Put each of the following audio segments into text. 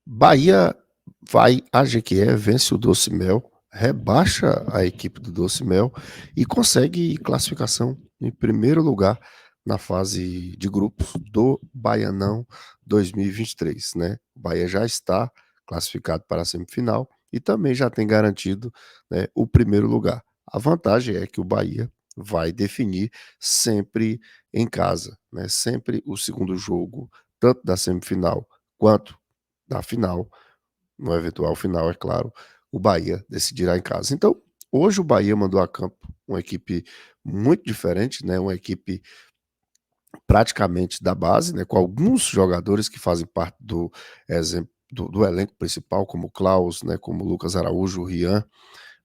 Bahia vai a Jequié, vence o Doce Mel, rebaixa a equipe do Doce Mel e consegue classificação em primeiro lugar na fase de grupos do Baianão 2023, né? O Bahia já está classificado para a semifinal e também já tem garantido, né, o primeiro lugar. A vantagem é que o Bahia vai definir sempre em casa, né? Sempre o segundo jogo, tanto da semifinal quanto da final, no eventual final, é claro, o Bahia decidirá em casa. Então, hoje o Bahia mandou a campo uma equipe muito diferente, né? Uma equipe praticamente da base, né? Com alguns jogadores que fazem parte do exemplo do elenco principal, como o Klaus, né? Como o Lucas Araújo, o Rian,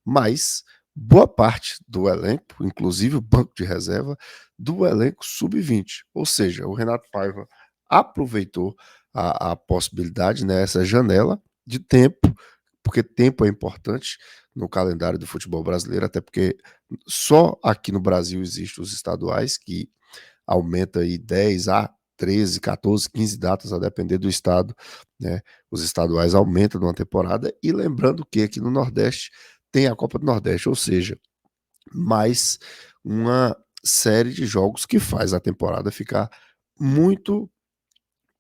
mas boa parte do elenco, inclusive o banco de reserva, do elenco sub-20. Ou seja, o Renato Paiva aproveitou a possibilidade, né, essa janela de tempo, porque tempo é importante no calendário do futebol brasileiro, até porque só aqui no Brasil existem os estaduais, que aumenta aí 10 a 13, 14, 15 datas, a depender do estado, né? Os estaduais aumentam numa temporada, e lembrando que aqui no Nordeste tem a Copa do Nordeste, ou seja, mais uma série de jogos que faz a temporada ficar muito,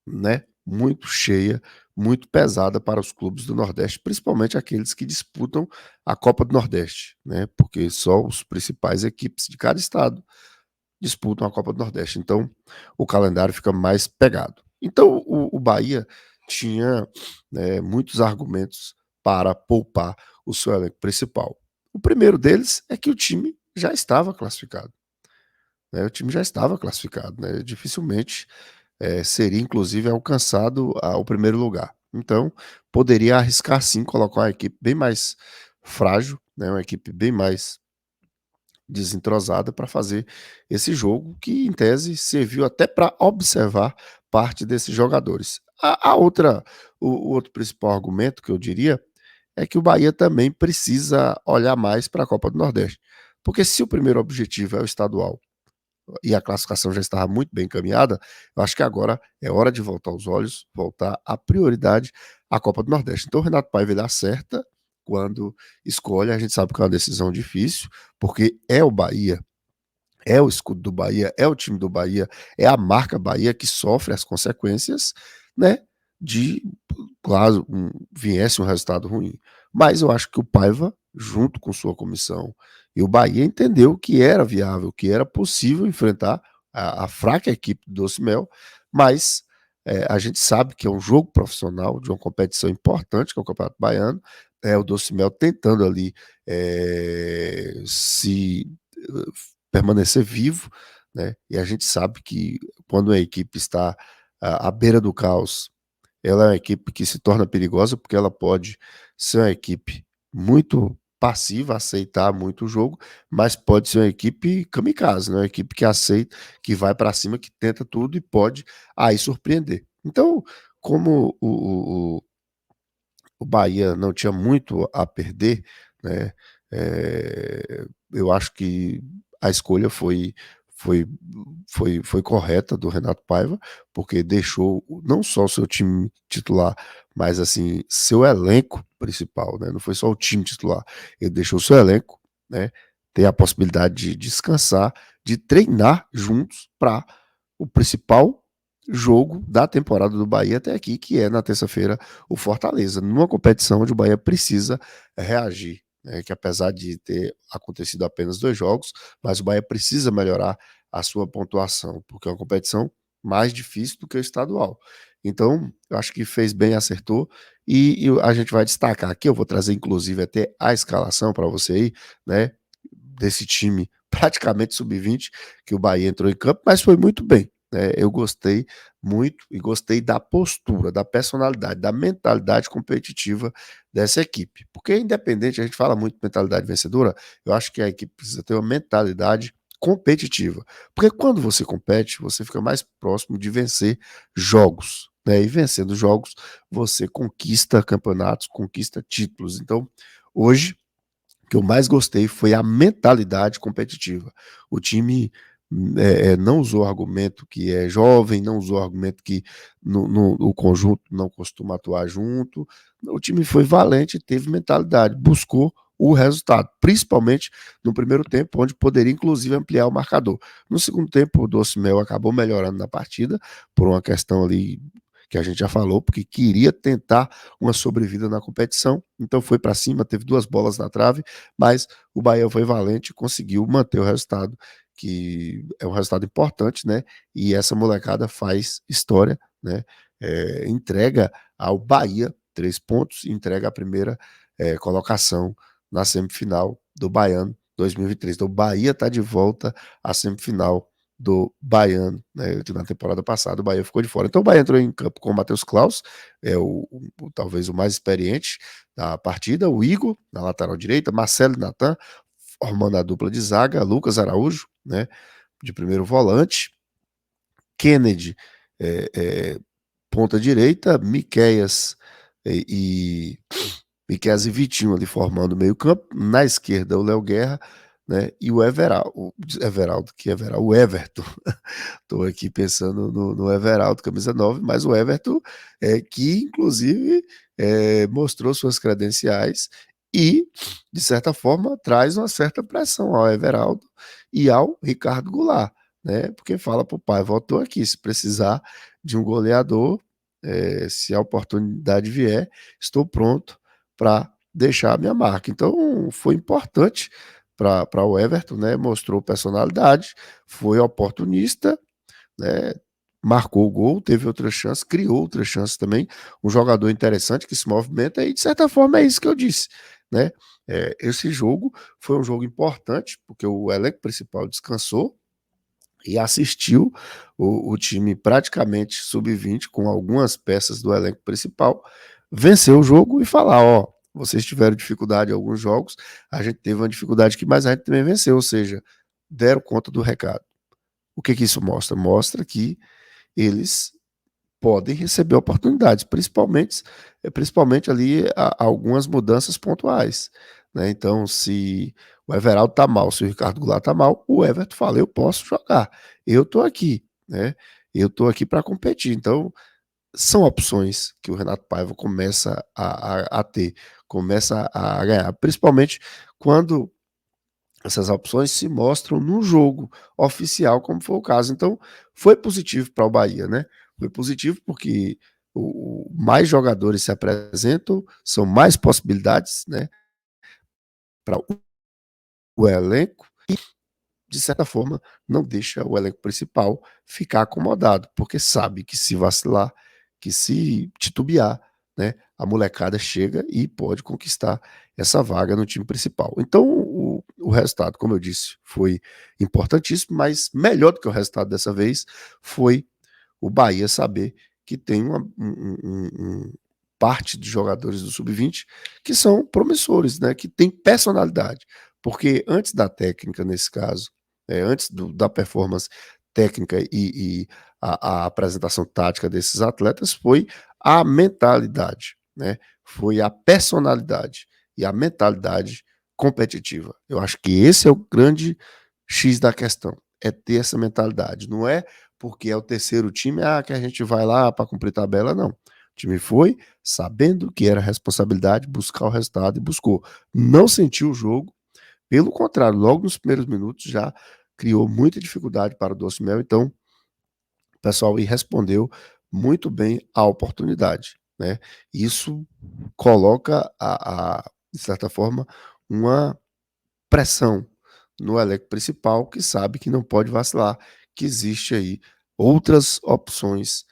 né, muito cheia, muito pesada para os clubes do Nordeste, principalmente aqueles que disputam a Copa do Nordeste, né? Porque só os principais equipes de cada estado disputam a Copa do Nordeste. Então, o calendário fica mais pegado. Então, o Bahia tinha, né, muitos argumentos para poupar o seu elenco principal. O primeiro deles é que o time já estava classificado. Né? O time já estava classificado. Né? Dificilmente seria, inclusive, alcançado o primeiro lugar. Então, poderia arriscar sim colocar uma equipe bem mais frágil, né? Uma equipe bem mais desentrosada para fazer esse jogo, que em tese serviu até para observar parte desses jogadores. O outro principal argumento que eu diria é que o Bahia também precisa olhar mais para a Copa do Nordeste. Porque se o primeiro objetivo é o estadual e a classificação já estava muito bem encaminhada, eu acho que agora é hora de voltar os olhos, voltar a prioridade à Copa do Nordeste. Então o Renato Paiva ele acerta quando escolhe, a gente sabe que é uma decisão difícil, porque é o Bahia, é o escudo do Bahia, é o time do Bahia, é a marca Bahia que sofre as consequências, né, de, claro, viesse um resultado ruim. Mas eu acho que o Paiva, junto com sua comissão, e o Bahia entendeu que era viável, que era possível enfrentar a fraca equipe do Doce Mel, mas a gente sabe que é um jogo profissional, de uma competição importante, que é o Campeonato Baiano, o Doce Mel tentando ali se permanecer vivo, né? E a gente sabe que quando a equipe está à beira do caos, ela é uma equipe que se torna perigosa, porque ela pode ser uma equipe muito passiva, aceitar muito o jogo, mas pode ser uma equipe kamikaze, né? Uma equipe que aceita, que vai para cima, que tenta tudo e pode aí surpreender. Então, como o Bahia não tinha muito a perder, né? Eu acho que a escolha foi, foi correta do Renato Paiva, porque deixou não só o seu time titular, mas assim, seu elenco principal, né? Não foi só o time titular, ele deixou o seu elenco, né, ter a possibilidade de descansar, de treinar juntos para o principal jogo da temporada do Bahia até aqui, que é na terça-feira o Fortaleza, numa competição onde o Bahia precisa reagir, né, que apesar de ter acontecido apenas 2 jogos, mas o Bahia precisa melhorar a sua pontuação, porque é uma competição mais difícil do que o estadual. Então, eu acho que fez bem, acertou, e a gente vai destacar aqui, eu vou trazer inclusive até a escalação para você aí, né, desse time praticamente sub-20 que o Bahia entrou em campo, mas foi muito bem. Eu gostei muito e gostei da postura, da personalidade, da mentalidade competitiva dessa equipe. Porque independente, a gente fala muito de mentalidade vencedora, eu acho que a equipe precisa ter uma mentalidade competitiva. Porque quando você compete, você fica mais próximo de vencer jogos. Né? E vencendo jogos, você conquista campeonatos, conquista títulos. Então, hoje, o que eu mais gostei foi a mentalidade competitiva. O time não usou argumento que é jovem, não usou argumento que o conjunto não costuma atuar junto. O time foi valente, teve mentalidade, buscou o resultado, principalmente no primeiro tempo, onde poderia inclusive ampliar o marcador. No segundo tempo, o Docimel acabou melhorando na partida, por uma questão ali que a gente já falou, porque queria tentar uma sobrevida na competição, então foi para cima, teve 2 bolas na trave, mas o Bahia foi valente e conseguiu manter o resultado, que é um resultado importante, né? E essa molecada faz história, né? Entrega ao Bahia 3 pontos, entrega a primeira colocação na semifinal do Baiano 2023. Então, o Bahia está de volta à semifinal do Baiano, né? Na temporada passada o Bahia ficou de fora. Então o Bahia entrou em campo com o Matheus Klaus, talvez o mais experiente da partida, o Igor na lateral direita, Marcelo e Natan formando a dupla de zaga, Lucas Araújo, né, de primeiro volante, Kennedy, ponta direita, Miqueias e Vitinho ali formando o meio-campo. Na esquerda, o Léo Guerra, né? E o Everaldo, o Everton. Estou aqui pensando no Everaldo, camisa 9, mas o Everton, que inclusive mostrou suas credenciais e, de certa forma, traz uma certa pressão ao Everaldo e ao Ricardo Goulart, né? Porque fala para o pai, voltou aqui, se precisar de um goleador, se a oportunidade vier, estou pronto para deixar a minha marca. Então, foi importante para o Everton, né? Mostrou personalidade, foi oportunista, né? Marcou o gol, teve outras chances, criou outras chances também. Um jogador interessante que se movimenta, e de certa forma é isso que eu disse, né? Esse jogo foi um jogo importante, porque o elenco principal descansou e assistiu o time praticamente sub-20, com algumas peças do elenco principal, vencer o jogo e falar: ó, vocês tiveram dificuldade em alguns jogos, a gente teve uma dificuldade aqui, mas a gente também venceu, ou seja, deram conta do recado. O que isso mostra? Mostra que eles podem receber oportunidades, principalmente ali algumas mudanças pontuais, né? Então, se o Everaldo tá mal, se o Ricardo Goulart tá mal, o Everton fala: eu posso jogar, eu tô aqui, né? Eu tô aqui para competir. Então, são opções que o Renato Paiva começa a ter, começa a ganhar, principalmente quando essas opções se mostram no jogo oficial, como foi o caso. Então, foi positivo para o Bahia, né? Foi positivo porque mais jogadores se apresentam, são mais possibilidades, né, para o elenco, e, de certa forma, não deixa o elenco principal ficar acomodado, porque sabe que se vacilar, que se titubear, né, a molecada chega e pode conquistar essa vaga no time principal. Então, o resultado, como eu disse, foi importantíssimo, mas melhor do que o resultado dessa vez foi o Bahia saber que tem parte de jogadores do sub-20 que são promissores, né, que tem personalidade. Porque antes da técnica, nesse caso, antes da performance técnica e a apresentação tática desses atletas, foi a mentalidade, né? Foi a personalidade e a mentalidade competitiva. Eu acho que esse é o grande X da questão, é ter essa mentalidade. Não é porque é o terceiro time que a gente vai lá para cumprir tabela, não. O time foi sabendo que era responsabilidade buscar o resultado e buscou. Não sentiu o jogo, pelo contrário, logo nos primeiros minutos já criou muita dificuldade para o Docimel, então o pessoal aí respondeu muito bem à oportunidade, né? Isso coloca, de certa forma, uma pressão no elenco principal, que sabe que não pode vacilar, que existe aí outras opções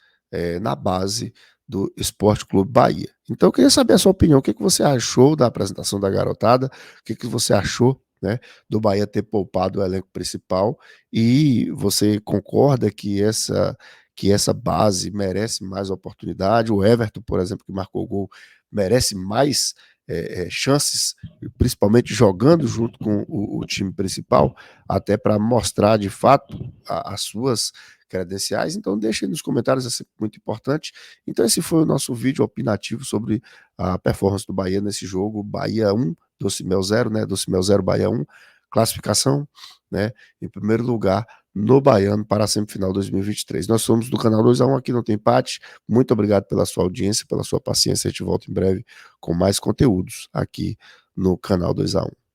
na base do Esporte Clube Bahia. Então eu queria saber a sua opinião, o que você achou da apresentação da garotada, o que você achou, né, do Bahia ter poupado o elenco principal, e você concorda que essa base merece mais oportunidade? O Everton, por exemplo, que marcou o gol, merece mais chances, principalmente jogando junto com o time principal, até para mostrar de fato as suas credenciais. Então deixa aí nos comentários, é sempre muito importante. Então esse foi o nosso vídeo opinativo sobre a performance do Bahia nesse jogo. Bahia 1, Docimel 0, né? Docimel 0, Bahia 1. Classificação, né? Em primeiro lugar no Baiano para a semifinal 2023. Nós somos do canal 2x1, aqui não tem empate. Muito obrigado pela sua audiência, pela sua paciência. A gente volta em breve com mais conteúdos aqui no canal 2x1.